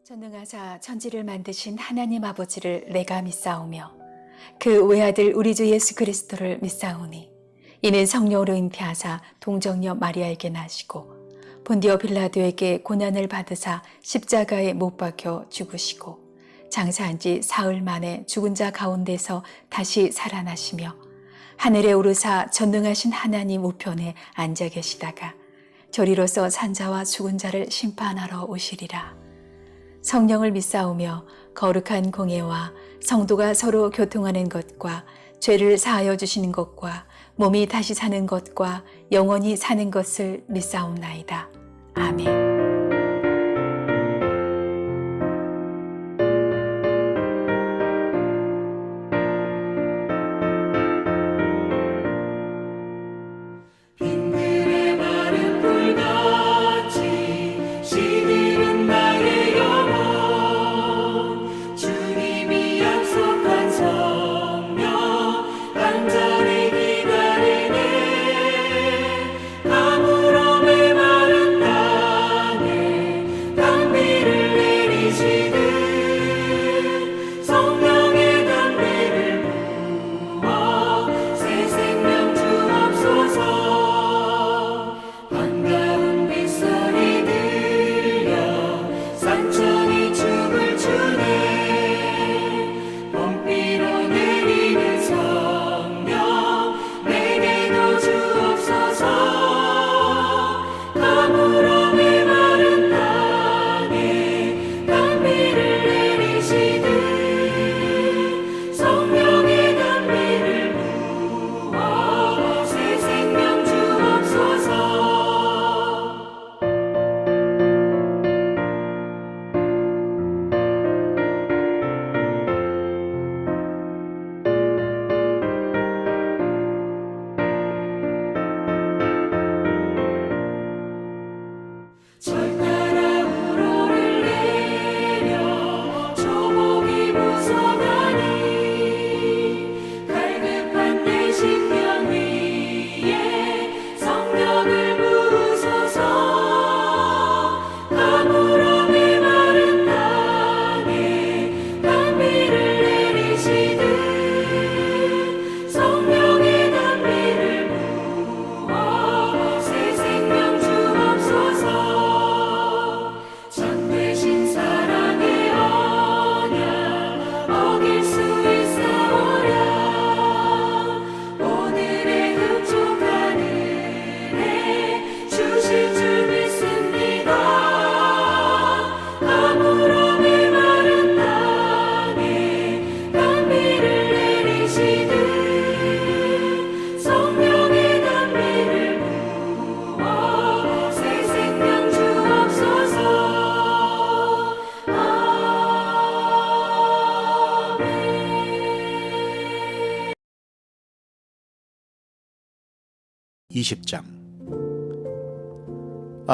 전능하사 천지를 만드신 하나님 아버지를 내가 믿사오며 그 외아들 우리 주 예수 그리스도를 믿사오니 이는 성령으로 잉태하사 동정녀 마리아에게 나시고 본디오 빌라도에게 고난을 받으사 십자가에 못 박혀 죽으시고 장사한 지 사흘 만에 죽은 자 가운데서 다시 살아나시며 하늘에 오르사 전능하신 하나님 우편에 앉아 계시다가 저리로서 산자와 죽은 자를 심판하러 오시리라. 성령을 믿사오며 거룩한 공예와 성도가 서로 교통하는 것과 죄를 사하여 주시는 것과 몸이 다시 사는 것과 영원히 사는 것을 믿사옵나이다. 아멘.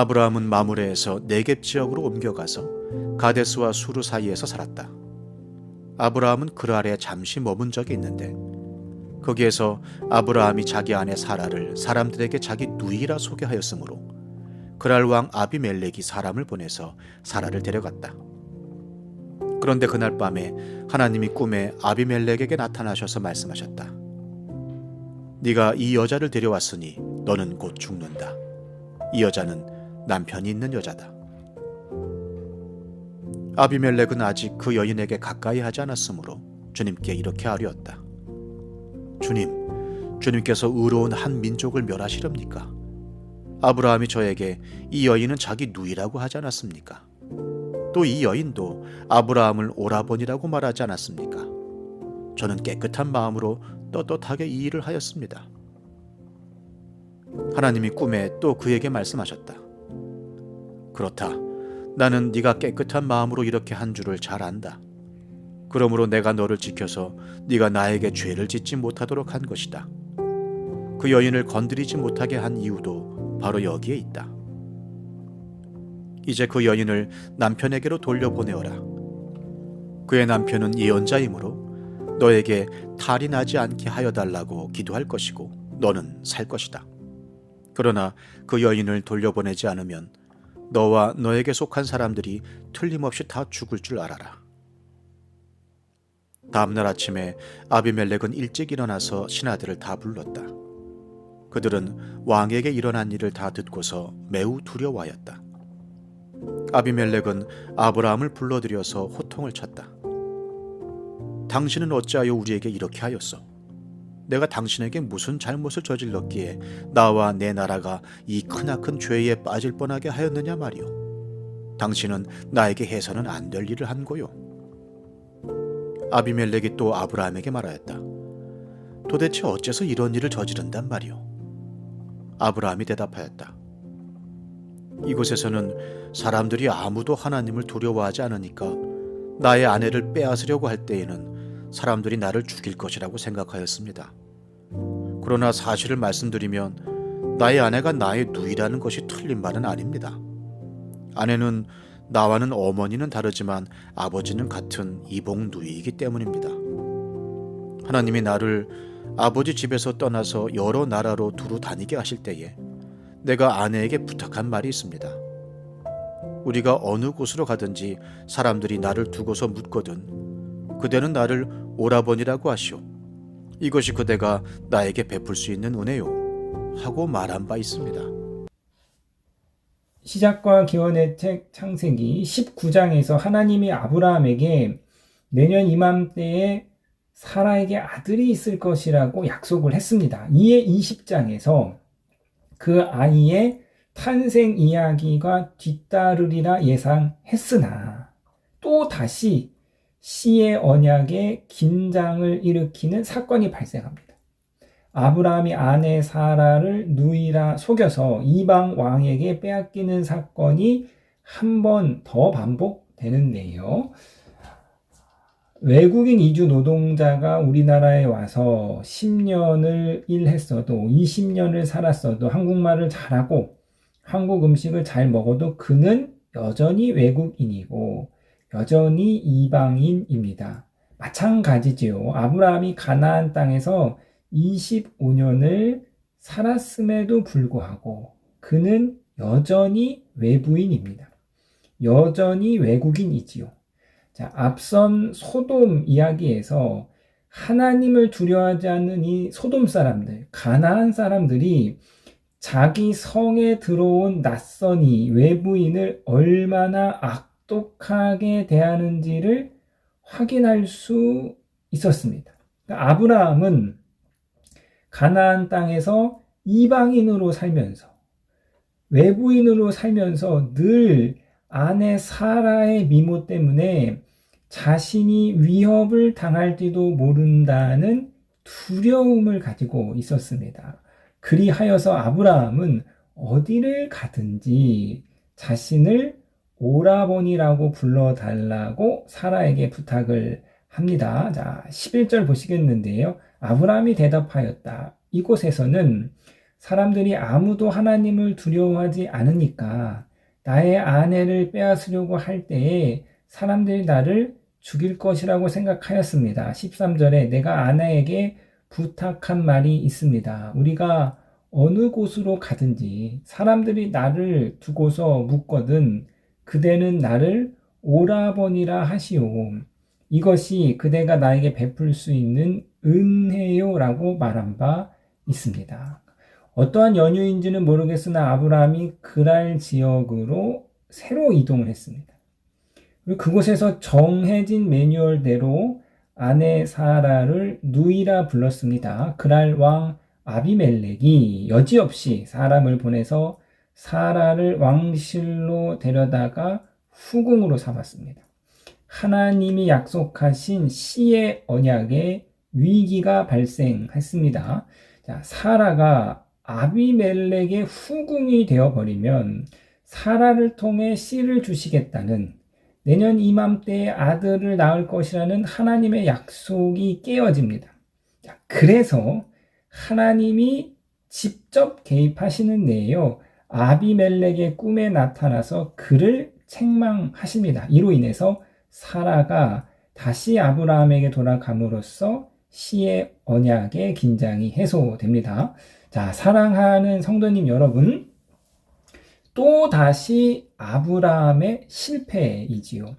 아브라함은 마므레에서 네겝 지역으로 옮겨가서 가데스와 수르 사이에서 살았다. 아브라함은 그랄에 잠시 머문 적이 있는데 거기에서 아브라함이 자기 아내 사라를 사람들에게 자기 누이라 소개하였으므로 그랄 왕 아비멜렉이 사람을 보내서 사라를 데려갔다. 그런데 그날 밤에 하나님이 꿈에 아비멜렉에게 나타나셔서 말씀하셨다. 네가 이 여자를 데려왔으니 너는 곧 죽는다. 이 여자는 남편이 있는 여자다. 아비멜렉은 아직 그 여인에게 가까이 하지 않았으므로 주님께 이렇게 아뢰었다. 주님, 주님께서 의로운 한 민족을 멸하시렵니까? 아브라함이 저에게 이 여인은 자기 누이라고 하지 않았습니까? 또 이 여인도 아브라함을 오라버니라고 말하지 않았습니까? 저는 깨끗한 마음으로 떳떳하게 이 일을 하였습니다. 하나님이 꿈에 또 그에게 말씀하셨다. 그렇다. 나는 네가 깨끗한 마음으로 이렇게 한 줄을 잘 안다. 그러므로 내가 너를 지켜서 네가 나에게 죄를 짓지 못하도록 한 것이다. 그 여인을 건드리지 못하게 한 이유도 바로 여기에 있다. 이제 그 여인을 남편에게로 돌려보내어라. 그의 남편은 예언자이므로 너에게 탈이 나지 않게 하여달라고 기도할 것이고 너는 살 것이다. 그러나 그 여인을 돌려보내지 않으면 너와 너에게 속한 사람들이 틀림없이 다 죽을 줄 알아라. 다음날 아침에 아비멜렉은 일찍 일어나서 신하들을 다 불렀다. 그들은 왕에게 일어난 일을 다 듣고서 매우 두려워하였다. 아비멜렉은 아브라함을 불러들여서 호통을 쳤다. 당신은 어찌하여 우리에게 이렇게 하였소? 내가 당신에게 무슨 잘못을 저질렀기에 나와 내 나라가 이 크나큰 죄에 빠질 뻔하게 하였느냐 말이오. 당신은 나에게 해서는 안 될 일을 한 거요. 아비멜렉이 또 아브라함에게 말하였다. 도대체 어째서 이런 일을 저지른단 말이오? 아브라함이 대답하였다. 이곳에서는 사람들이 아무도 하나님을 두려워하지 않으니까 나의 아내를 빼앗으려고 할 때에는 사람들이 나를 죽일 것이라고 생각하였습니다. 그러나 사실을 말씀드리면 나의 아내가 나의 누이라는 것이 틀린 말은 아닙니다. 아내는 나와는 어머니는 다르지만 아버지는 같은 이복 누이이기 때문입니다. 하나님이 나를 아버지 집에서 떠나서 여러 나라로 두루 다니게 하실 때에 내가 아내에게 부탁한 말이 있습니다. 우리가 어느 곳으로 가든지 사람들이 나를 두고서 묻거든 그대는 나를 오라버니라고 하시오. 이것이 그대가 나에게 베풀 수 있는 은혜요 하고 말한 바 있습니다. 시작과 기원의 책 창세기 19장에서 하나님이 아브라함에게 내년 이맘때에 사라에게 아들이 있을 것이라고 약속을 했습니다. 이에 20장에서 그 아이의 탄생 이야기가 뒤따르리라 예상했으나 또 다시 시의 언약에 긴장을 일으키는 사건이 발생합니다. 아브라함이 아내 사라를 누이라 속여서 이방 왕에게 빼앗기는 사건이 한 번 더 반복되는데요. 외국인 이주 노동자가 우리나라에 와서 10년을 일했어도 20년을 살았어도 한국말을 잘하고 한국 음식을 잘 먹어도 그는 여전히 외국인이고 여전히 이방인입니다. 마찬가지지요. 아브라함이 가나안 땅에서 25년을 살았음에도 불구하고 그는 여전히 외부인입니다. 여전히 외국인이지요. 자, 앞선 소돔 이야기에서 하나님을 두려워하지 않는 이 소돔 사람들, 가나안 사람들이 자기 성에 들어온 낯선이 외부인을 얼마나 악독하게 대하는지를 확인할 수 있었습니다. 그러니까 아브라함은 가나안 땅에서 이방인으로 살면서 외부인으로 살면서 늘 아내 사라의 미모 때문에 자신이 위협을 당할지도 모른다는 두려움을 가지고 있었습니다. 그리하여서 아브라함은 어디를 가든지 자신을 오라버니라고 불러달라고 사라에게 부탁을 합니다. 자, 11절 보시겠는데요. 아브라함이 대답하였다. 이곳에서는 사람들이 아무도 하나님을 두려워하지 않으니까 나의 아내를 빼앗으려고 할 때에 사람들이 나를 죽일 것이라고 생각하였습니다. 13절에 내가 아내에게 부탁한 말이 있습니다. 우리가 어느 곳으로 가든지 사람들이 나를 두고서 묻거든 그대는 나를 오라버니라 하시오. 이것이 그대가 나에게 베풀 수 있는 은혜요 라고 말한 바 있습니다. 어떠한 연유인지는 모르겠으나 아브라함이 그랄 지역으로 새로 이동을 했습니다. 그리고 그곳에서 정해진 매뉴얼대로 아내 사라를 누이라 불렀습니다. 그랄 왕 아비멜렉이 여지없이 사람을 보내서 사라를 왕실로 데려다가 후궁으로 삼았습니다. 하나님이 약속하신 시의 언약에 위기가 발생했습니다. 자, 사라가 아비멜렉의 후궁이 되어버리면 사라를 통해 씨를 주시겠다는 내년 이맘때에 아들을 낳을 것이라는 하나님의 약속이 깨어집니다. 자, 그래서 하나님이 직접 개입하시는데요. 아비멜렉의 꿈에 나타나서 그를 책망하십니다. 이로 인해서 사라가 다시 아브라함에게 돌아감으로써 시의 언약의 긴장이 해소됩니다. 자, 사랑하는 성도님 여러분, 또 다시 아브라함의 실패이지요.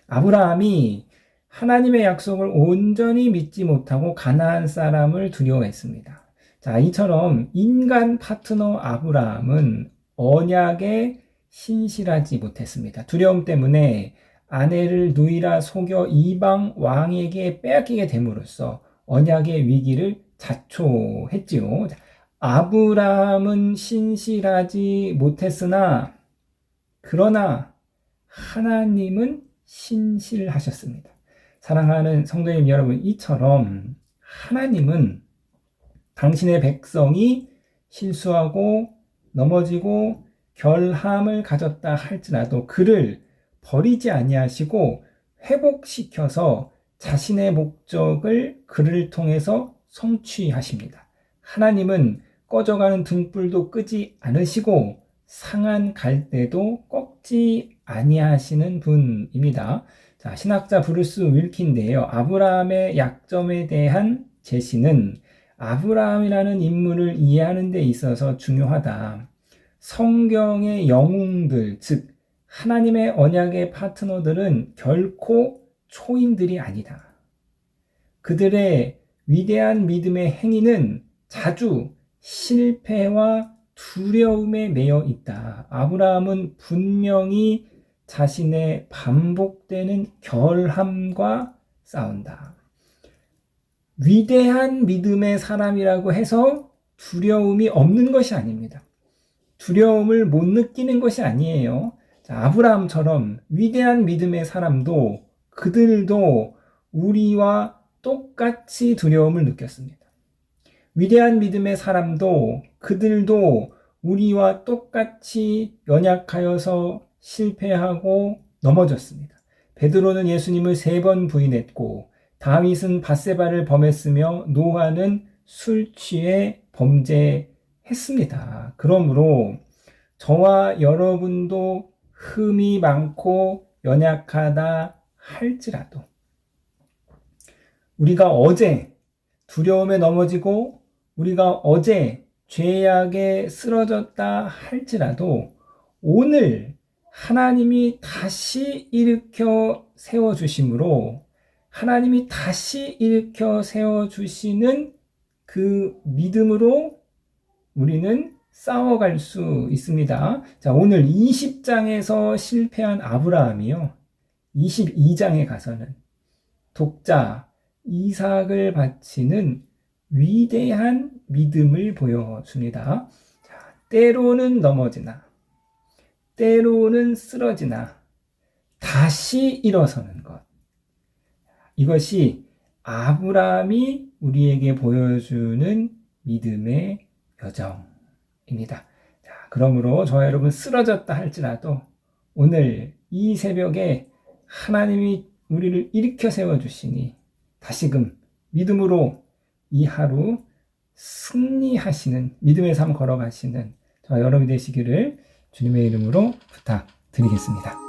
아브라함이 하나님의 약속을 온전히 믿지 못하고 가나안 사람을 두려워했습니다. 자, 이처럼 인간 파트너 아브라함은 언약에 신실하지 못했습니다. 두려움 때문에 아내를 누이라 속여 이방 왕에게 빼앗기게 됨으로써 언약의 위기를 자초했지요. 아브라함은 신실하지 못했으나 그러나 하나님은 신실하셨습니다. 사랑하는 성도님 여러분, 이처럼 하나님은 당신의 백성이 실수하고 넘어지고 결함을 가졌다 할지라도 그를 버리지 아니하시고 회복시켜서 자신의 목적을 그를 통해서 성취하십니다. 하나님은 꺼져가는 등불도 끄지 않으시고 상한 갈대도 꺾지 아니하시는 분입니다. 자, 신학자 브루스 윌킨인데요. 아브라함의 약점에 대한 제시는 아브라함이라는 인물을 이해하는 데 있어서 중요하다. 성경의 영웅들, 즉 하나님의 언약의 파트너들은 결코 초인들이 아니다. 그들의 위대한 믿음의 행위는 자주 실패와 두려움에 매여 있다. 아브라함은 분명히 자신의 반복되는 결함과 싸운다. 위대한 믿음의 사람이라고 해서 두려움이 없는 것이 아닙니다. 두려움을 못 느끼는 것이 아니에요. 자, 아브라함처럼 위대한 믿음의 사람도 그들도 우리와 똑같이 두려움을 느꼈습니다. 위대한 믿음의 사람도 그들도 우리와 똑같이 연약하여서 실패하고 넘어졌습니다. 베드로는 예수님을 3번 부인했고 다윗은 밧세바를 범했으며 노아는 술 취해 범죄했습니다. 그러므로 저와 여러분도 흠이 많고 연약하다 할지라도 우리가 어제 두려움에 넘어지고 우리가 어제 죄악에 쓰러졌다 할지라도 오늘 하나님이 다시 일으켜 세워주심으로 하나님이 다시 일으켜 세워주시는 그 믿음으로 우리는 싸워갈 수 있습니다. 자, 오늘 20장에서 실패한 아브라함이요. 22장에 가서는 독자 이삭을 바치는 위대한 믿음을 보여줍니다. 자, 때로는 넘어지나 때로는 쓰러지나 다시 일어서는 것. 이것이 아브라함이 우리에게 보여주는 믿음의 여정입니다. 자, 그러므로 저와 여러분 쓰러졌다 할지라도 오늘 이 새벽에 하나님이 우리를 일으켜 세워주시니 다시금 믿음으로 이 하루 승리하시는 믿음의 삶 걸어가시는 저와 여러분이 되시기를 주님의 이름으로 부탁드리겠습니다.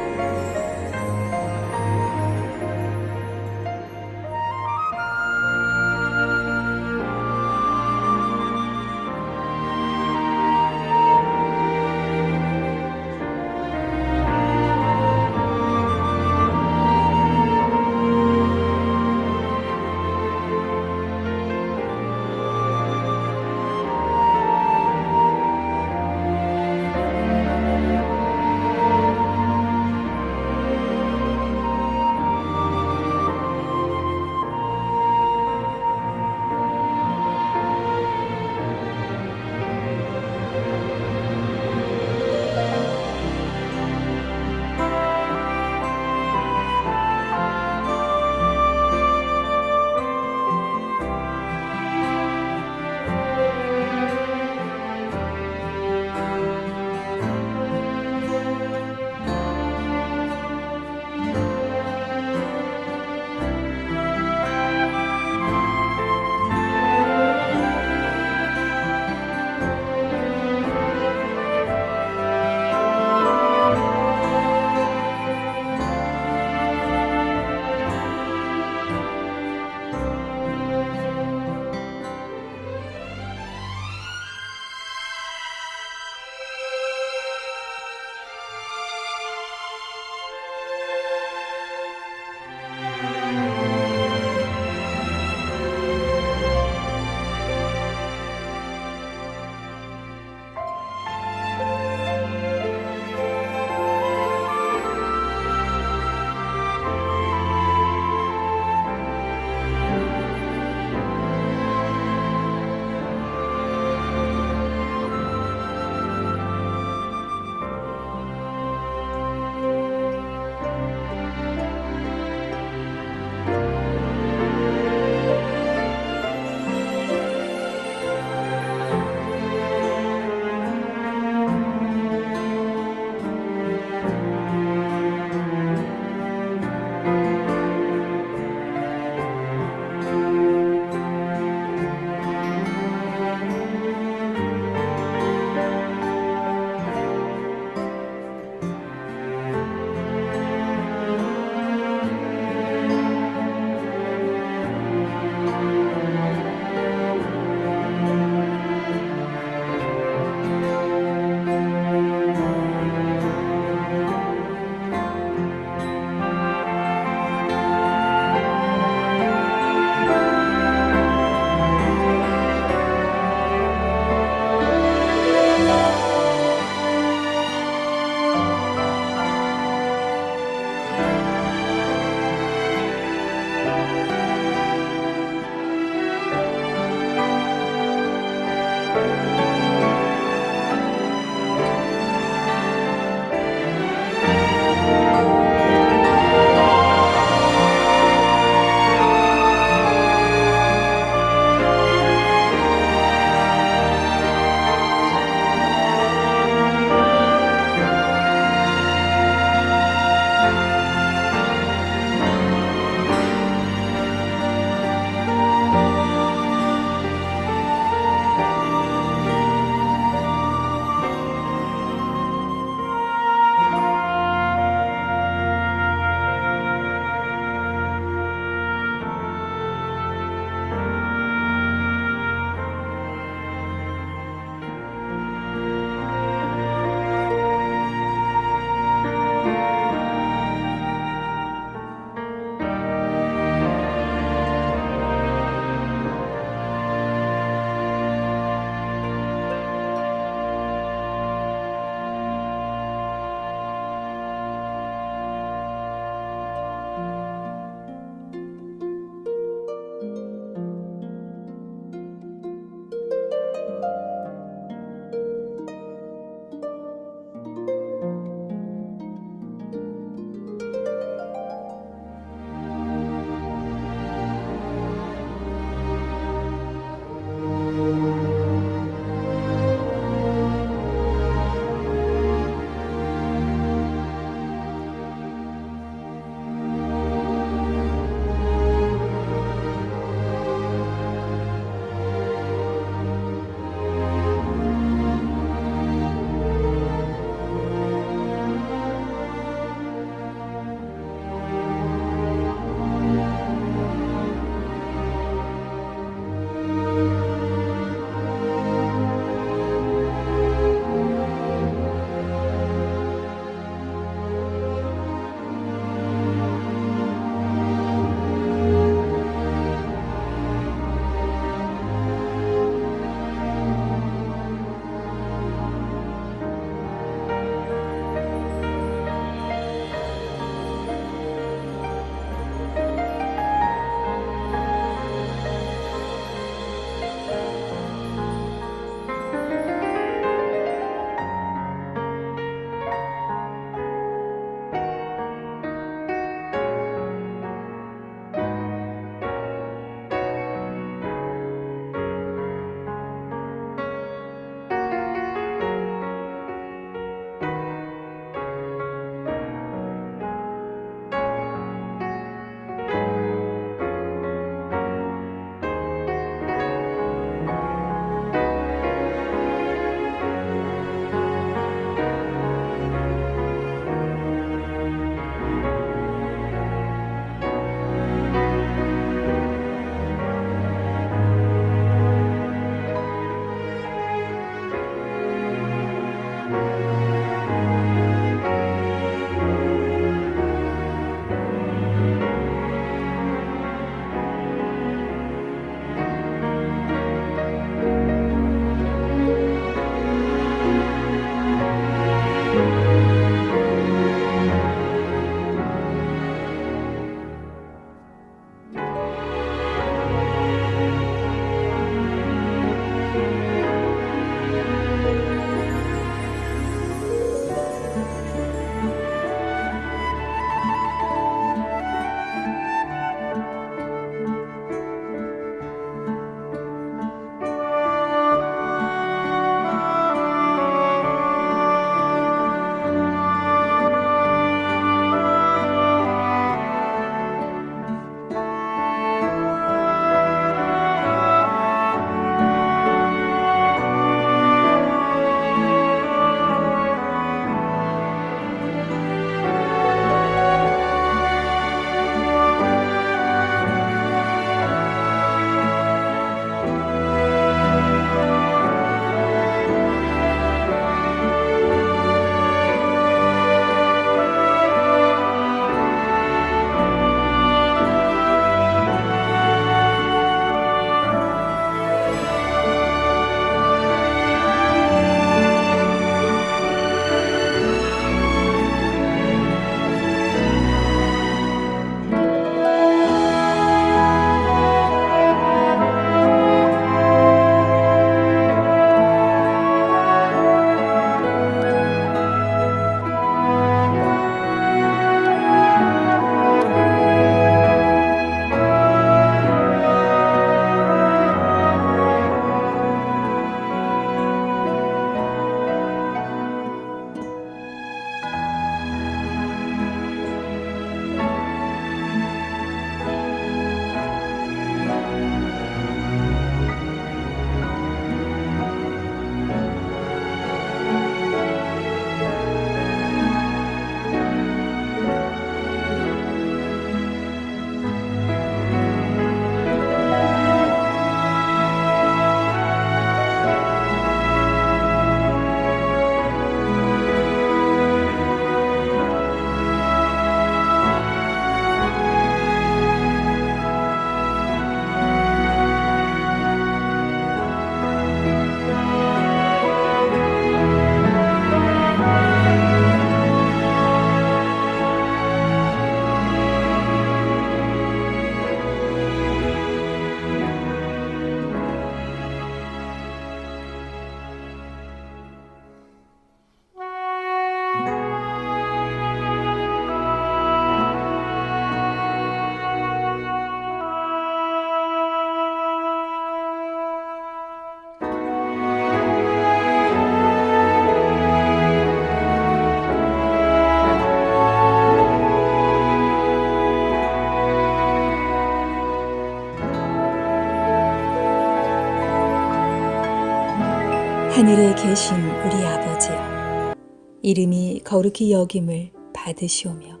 하늘에 계신 우리 아버지여, 이름이 거룩히 여김을 받으시오며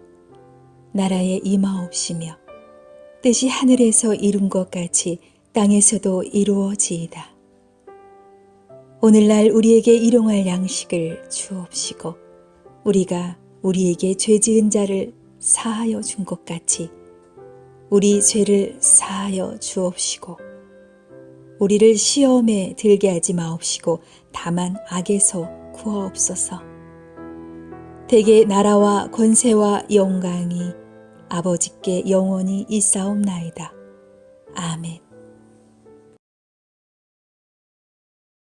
나라에 임하옵시며 뜻이 하늘에서 이룬 것 같이 땅에서도 이루어지이다. 오늘날 우리에게 일용할 양식을 주옵시고 우리가 우리에게 죄 지은 자를 사하여 준 것 같이 우리 죄를 사하여 주옵시고 우리를 시험에 들게 하지 마옵시고 다만 악에서 구하옵소서. 대개 나라와 권세와 영광이 아버지께 영원히 있사옵나이다. 아멘.